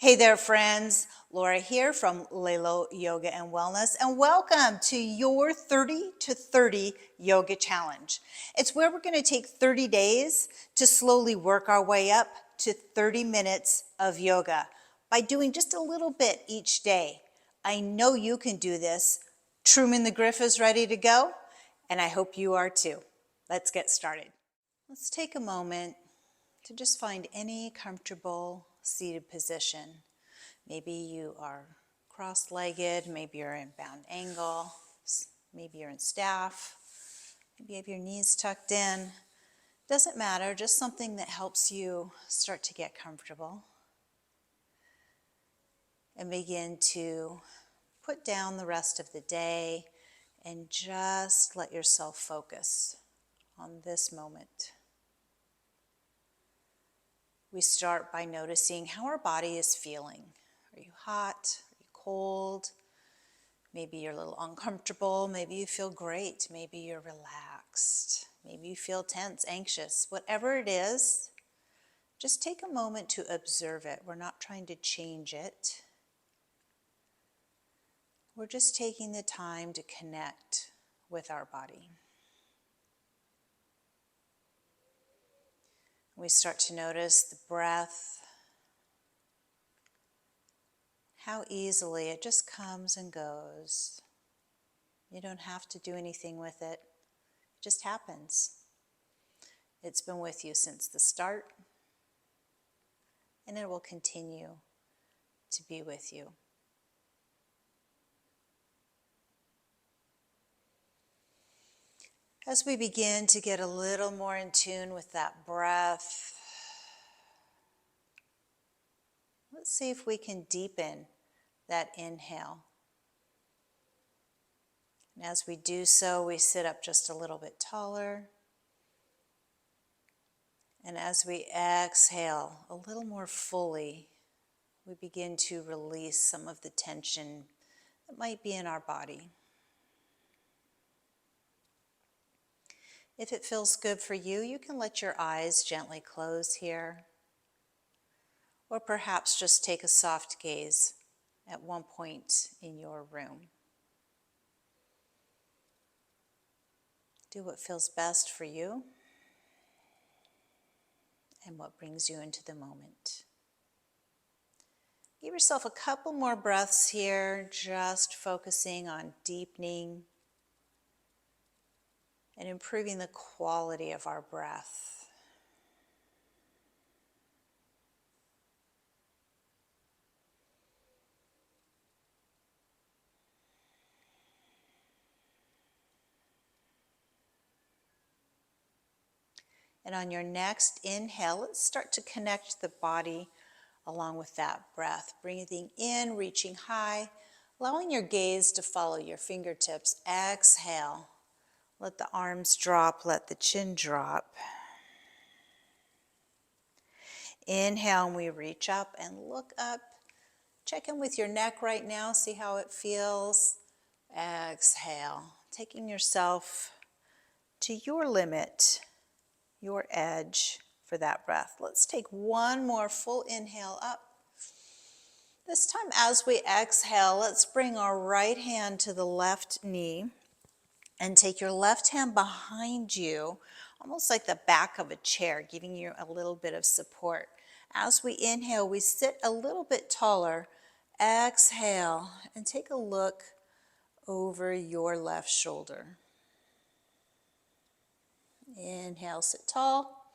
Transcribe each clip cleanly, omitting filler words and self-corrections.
Hey there, friends. Laura here from Lelo Yoga and Wellness, and welcome to your 30 to 30 Yoga Challenge. It's where we're going to take 30 days to slowly work our way up to 30 minutes of yoga by doing just a little bit each day. I know you can do this. Truman the Griff is ready to go, and I hope you are too. Let's get started. Let's take a moment to just find any comfortable seated position. Maybe you are cross-legged, maybe you're in bound angle, maybe you're in staff, maybe you have your knees tucked in. Doesn't matter, just something that helps you start to get comfortable. And begin to put down the rest of the day and just let yourself focus on this moment. We start by noticing how our body is feeling. Are you hot? Are you cold? Maybe you're a little uncomfortable. Maybe you feel great. Maybe you're relaxed. Maybe you feel tense, anxious. Whatever it is, just take a moment to observe it. We're not trying to change it. We're just taking the time to connect with our body. We start to notice the breath, how easily it just comes and goes. You don't have to do anything with it. It just happens. It's been with you since the start, and it will continue to be with you. As we begin to get a little more in tune with that breath, let's see if we can deepen that inhale. And as we do so, we sit up just a little bit taller. And as we exhale a little more fully, we begin to release some of the tension that might be in our body. If it feels good for you, you can let your eyes gently close here, or perhaps just take a soft gaze at one point in your room. Do what feels best for you and what brings you into the moment. Give yourself a couple more breaths here, just focusing on deepening and improving the quality of our breath. And on your next inhale, let's start to connect the body along with that breath. Breathing in, reaching high, allowing your gaze to follow your fingertips. Exhale. Let the arms drop, let the chin drop. Inhale, and we reach up and look up. Check in with your neck right now, see how it feels. Exhale, taking yourself to your limit, your edge for that breath. Let's take one more full inhale up. This time as we exhale, let's bring our right hand to the left knee and take your left hand behind you, almost like the back of a chair, giving you a little bit of support. As we inhale, we sit a little bit taller. Exhale, and take a look over your left shoulder. Inhale, sit tall.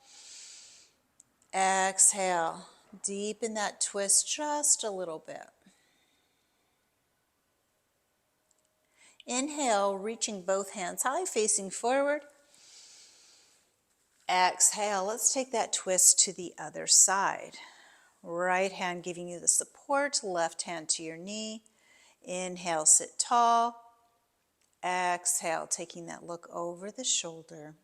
Exhale, deepen that twist just a little bit. Inhale, reaching both hands high, facing forward. Exhale, let's take that twist to the other side. Right hand giving you the support, left hand to your knee. Inhale, sit tall. Exhale, taking that look over the shoulder.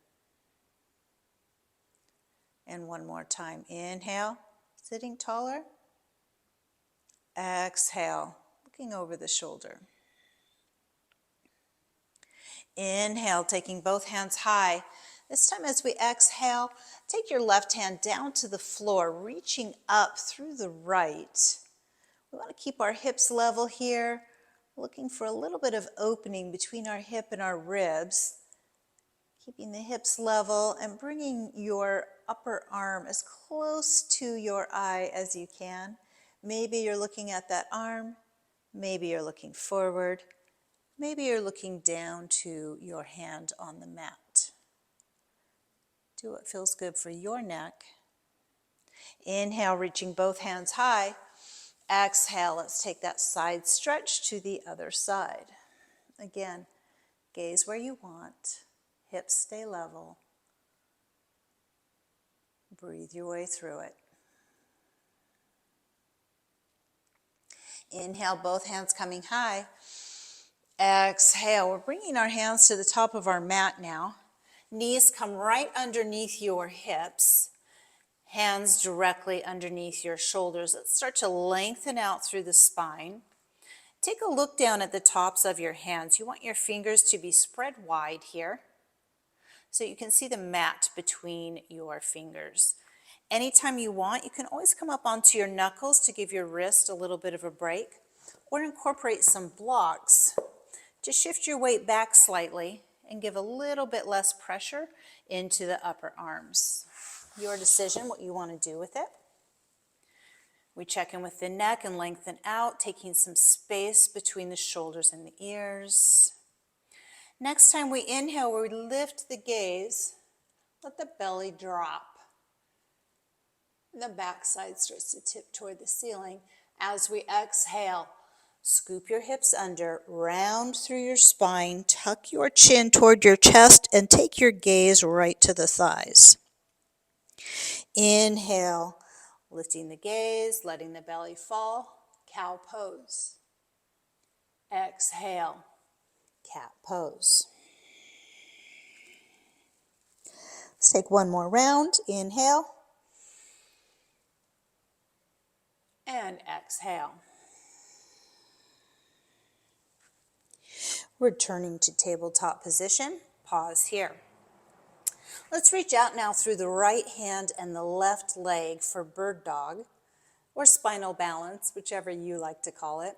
And one more time. Inhale, sitting taller. Exhale, looking over the shoulder. Inhale, taking both hands high. This time as we exhale, take your left hand down to the floor, reaching up through the right. We want to keep our hips level here, looking for a little bit of opening between our hip and our ribs. Keeping the hips level and bringing your upper arm as close to your eye as you can. Maybe you're looking at that arm, maybe you're looking forward, maybe you're looking down to your hand on the mat. Do what feels good for your neck. Inhale, reaching both hands high. Exhale, let's take that side stretch to the other side. Again, gaze where you want. Hips stay level. Breathe your way through it. Inhale, both hands coming high. Exhale, we're bringing our hands to the top of our mat now. Knees come right underneath your hips. Hands directly underneath your shoulders. Let's start to lengthen out through the spine. Take a look down at the tops of your hands. You want your fingers to be spread wide here, so you can see the mat between your fingers. Anytime you want, you can always come up onto your knuckles to give your wrist a little bit of a break, or incorporate some blocks to shift your weight back slightly and give a little bit less pressure into the upper arms. Your decision what you want to do with it. We check in with the neck and lengthen out, taking some space between the shoulders and the ears. Next time we inhale, we lift the gaze, let the belly drop. The backside starts to tip toward the ceiling. As we exhale, scoop your hips under, round through your spine, tuck your chin toward your chest, and take your gaze right to the thighs. Inhale, lifting the gaze, letting the belly fall, cow pose. Exhale, cat pose. Let's take one more round. Inhale. And exhale. Returning to tabletop position. Pause here. Let's reach out now through the right hand and the left leg for bird dog, or spinal balance, whichever you like to call it.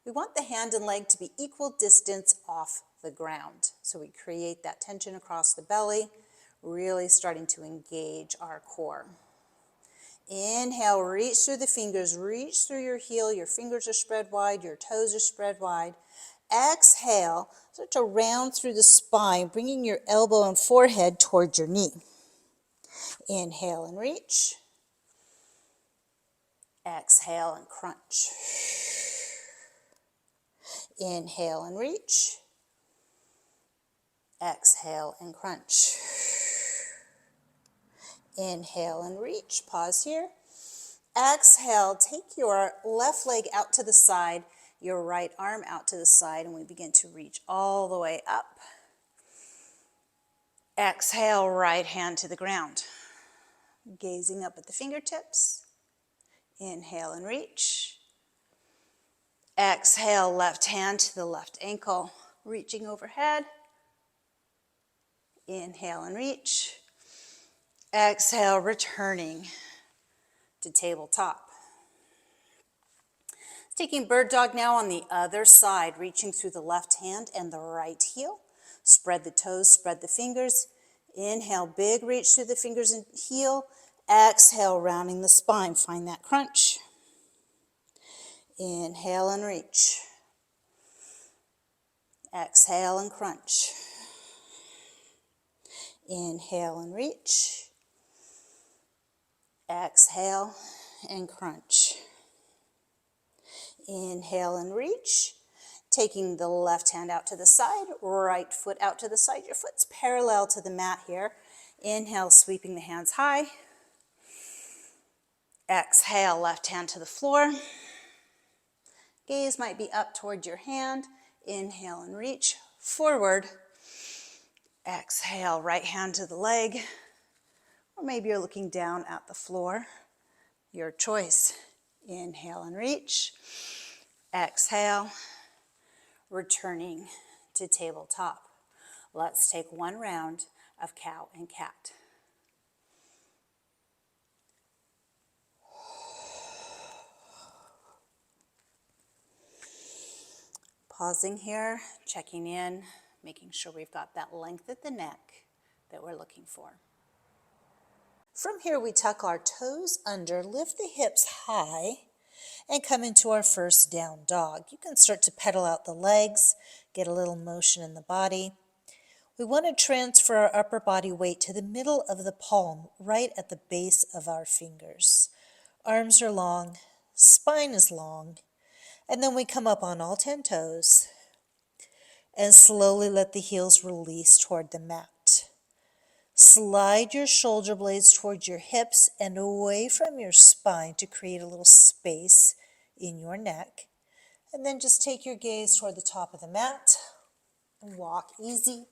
We want the hand and leg to be equal distance off the ground. So we create that tension across the belly, really starting to engage our core. Inhale, reach through the fingers, reach through your heel, your fingers are spread wide, your toes are spread wide. Exhale, start to round through the spine, bringing your elbow and forehead towards your knee. Inhale and reach. Exhale and crunch. Inhale and reach. Exhale and crunch. Inhale and reach. Pause here. Exhale, take your left leg out to the side, your right arm out to the side, and we begin to reach all the way up. Exhale, right hand to the ground. Gazing up at the fingertips. Inhale and reach. Exhale, left hand to the left ankle, reaching overhead. Inhale and reach. Exhale, returning to tabletop. Taking bird dog now on the other side, reaching through the left hand and the right heel. Spread the toes, spread the fingers. Inhale, big reach through the fingers and heel. Exhale, rounding the spine. Find that crunch. Inhale and reach. Exhale and crunch. Inhale and reach. Exhale and crunch. Inhale and reach. Taking the left hand out to the side, right foot out to the side. Your foot's parallel to the mat here. Inhale, sweeping the hands high. Exhale, left hand to the floor. Gaze might be up toward your hand. Inhale and reach forward. Exhale, right hand to the leg. Or maybe you're looking down at the floor. Your choice. Inhale and reach. Exhale. Returning to tabletop. Let's take one round of cow and cat. Pausing here, checking in, making sure we've got that length at the neck that we're looking for. From here, we tuck our toes under, lift the hips high, and come into our first down dog. You can start to pedal out the legs, get a little motion in the body. We want to transfer our upper body weight to the middle of the palm, right at the base of our fingers. Arms are long, spine is long, and then we come up on all 10 toes and slowly let the heels release toward the mat. Slide your shoulder blades towards your hips and away from your spine to create a little space in your neck. And then just take your gaze toward the top of the mat and walk easy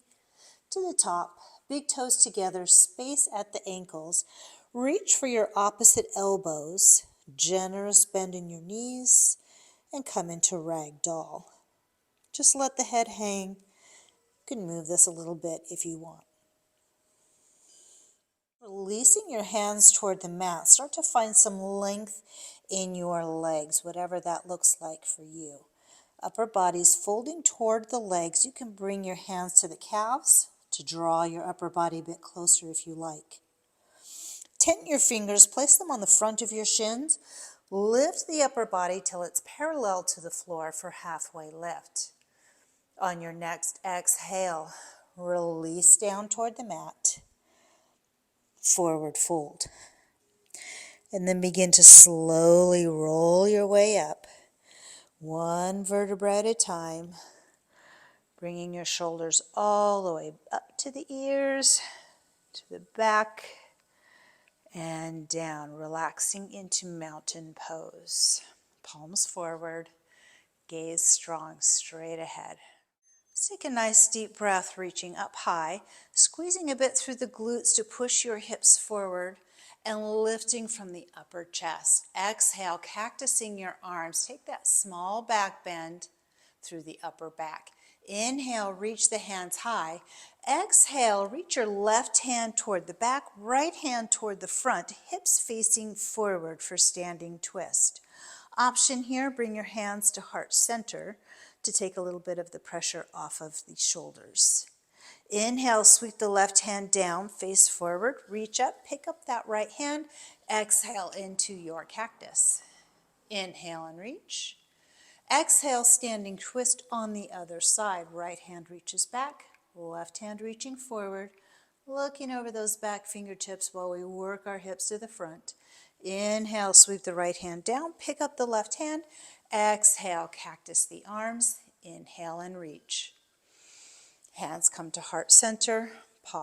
to the top. Big toes together, space at the ankles. Reach for your opposite elbows, generous bend in your knees, and come into ragdoll. Just let the head hang. You can move this a little bit if you want. Releasing your hands toward the mat, start to find some length in your legs, whatever that looks like for you. Upper body's folding toward the legs. You can bring your hands to the calves to draw your upper body a bit closer if you like. Tent your fingers, place them on the front of your shins. Lift the upper body till it's parallel to the floor for halfway lift. On your next exhale, release down toward the mat. Forward fold. And then begin to slowly roll your way up, one vertebra at a time, bringing your shoulders all the way up to the ears, to the back, and down, relaxing into mountain pose. Palms forward, gaze strong, straight ahead. Let's take a nice deep breath, reaching up high, squeezing a bit through the glutes to push your hips forward and lifting from the upper chest. Exhale, cactusing your arms. Take that small back bend through the upper back. Inhale, reach the hands high. Exhale, reach your left hand toward the back, right hand toward the front, hips facing forward for standing twist. Option here, bring your hands to heart center to take a little bit of the pressure off of the shoulders. Inhale, sweep the left hand down, face forward, reach up, pick up that right hand. Exhale into your cactus. Inhale and reach. Exhale, standing twist on the other side. Right hand reaches back, left hand reaching forward, looking over those back fingertips while we work our hips to the front. Inhale, sweep the right hand down, pick up the left hand. Exhale, cactus the arms. Inhale and reach. Hands come to heart center, pause.